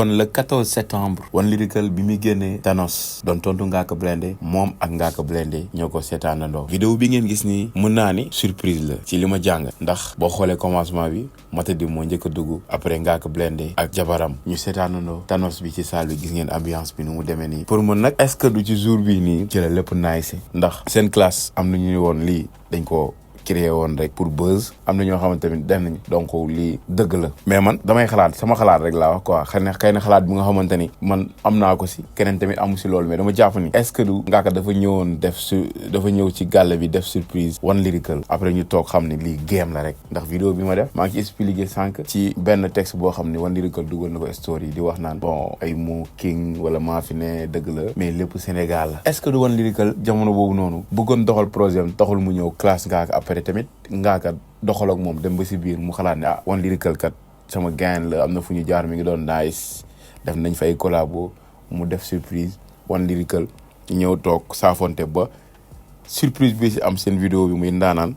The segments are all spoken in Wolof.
kon le 14 septembre One Lyrical bi muy génnee Thanos doon tontu Ngaaka Blinde moom ak Ngaaka Blinde ñoo ko seetaanandoo. vidéo bi ngeen gis nii mën naa ni surprise la ci li ma jàng ndax boo xoolee commencement bi Matadi moo njëkk a dugg après Ngaaka Blinde ak jabaram ñu seetaanandoo Thanos bi ci salle bi gis ngeen ambiance bi nu mu demee nii. pour man nag est-ce que du ci jour bii nii ci la lépp nice ndax seen classe am na ñu woon lii dañ ko créé woon rek pour buzz am na ñoo xamante tamit def nañ donc lii dëgg la mais man damay xalaat sama xalaat rek laa wax quoi xëy na xalaat bi nga xamante ni man am naa ko si keneen tamit amu si loolu mais dama jàpp ni est-ce que du Ngaaka dafa ñëwoon dafa ñëw ci gàlle bi def surprise One Lyrical après ñu toog xam ne lii game la rek ndax vidéo bi ma def maa ngi ci expliqué sànq ci benn texte boo xam ne One Lyrical dugal na ko story di wax naan bon ay moo king wala maa fi ne dëgg la mais lépp Sénégal la est-ce que du One Lyrical jamono boobu noonu bëggoon doxal projet am taxul mu ñëw classe Ngaaka après tamit Ngaaka doxal ak moom dem ba si biir mu xalaat ne One Lyrical kat sama gain la am na fu ñu jaar mi ngi doon nice def nañ fay collabo mu def surprise One Lyrical ñëw toog saafonte ba surprise bi si am seen vidéo bi muy ndaanaan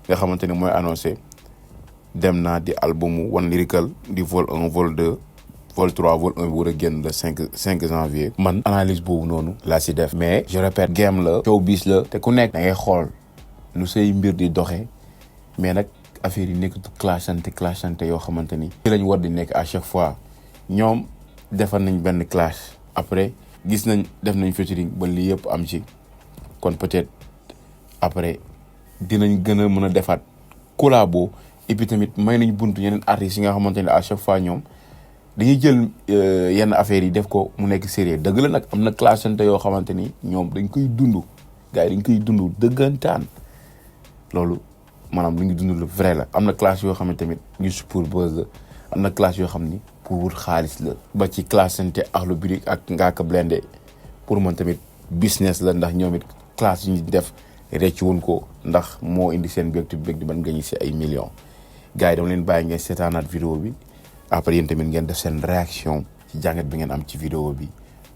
nga xamante ni mooy annoncé dem naa di albumu One Lyrical di vol 1 vol 2 vol 3 vol 1 bi war a génn le 5 janvier man analyse boobu noonu laa si def mais je répète game la showbiz la te ku nekk da ngay xool lu say mbir di doxee mais nag affaire yi nekkatu clashante yoo xamante ni ci lañ war di nekk à chaque fois ñoom defar nañ benn clash après gis nañ def nañ featuring ba lii yëpp am ci kon peut-être après dinañ gën a mën a defaat collabo et puis tamit may nañ buntu yeneen artistes yi nga xamante ni à chaque fois ñoom dañuy jël yenn affaires yi def ko mu nekk sérieux dëgg la nag am na clashante yoo xamante ni ñoom dañ koy dund gars yi dañ koy dund dëggantaan loolu maanaam lu ngi dund lu vrai la am na classe yoo xam ne tamit juste pour buzz la am na classe yoo xam ni pour wut xaalis la ba ci classe santé Akhlou Brick ak Ngaaka Blinde pour man tamit business la ndax ñoom it classe yi ñu def recc woon ko ndax moo indi seen bég di ban gañi si ay millions gars yi dama leen bàyyi ngeen seetaanaat vidéo bi après yéen tamit ngeen def seen réaction ci jàngat bi ngeen am ci vidéo bi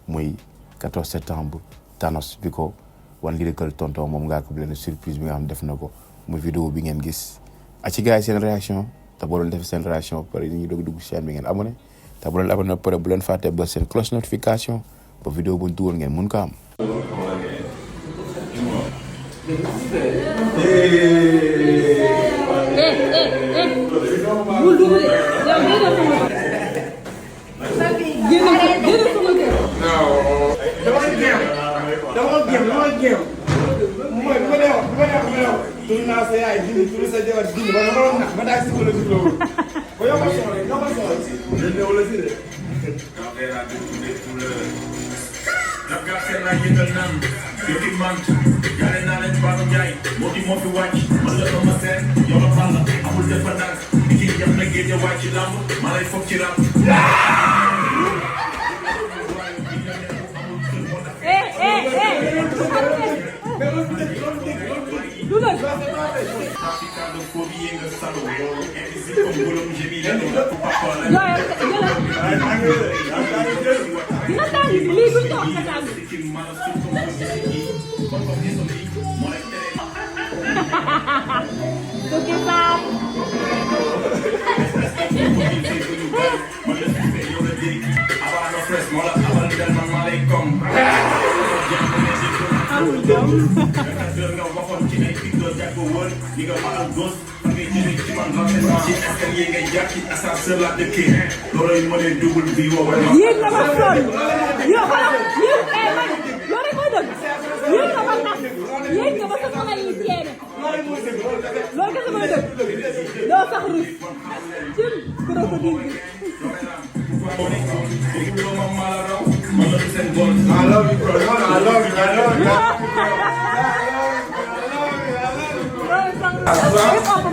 muy 14 septembre Thanos bi ko One Lyrical tonton moom Ngaaka Blinde surprise bi nga xam def na ko muy vidéo bi ngeen gis a ci gars yi seen réaction te boo leen def seen réaction ba pare ñu dugg chaîne bi ngeen abonné te boo leen abonné ba pare bu leen fàtte ba seen cloche notification ba vidéo buñ dugal ngeen mun ko am. Tuh nasa ya, ini tulis saja buat gini. Baru nak, mana sih boleh dulu. Kau yang masuk. Jadi boleh sih. Nak saya lagi dalam, yoki mantu, jalan jalan baru jai, modi modi watch, malah kemasan, yola pala, aku depan dah, bikin jam lagi dia watch lampu, malah fokiran. I love you, bro. I love you. Hip hop,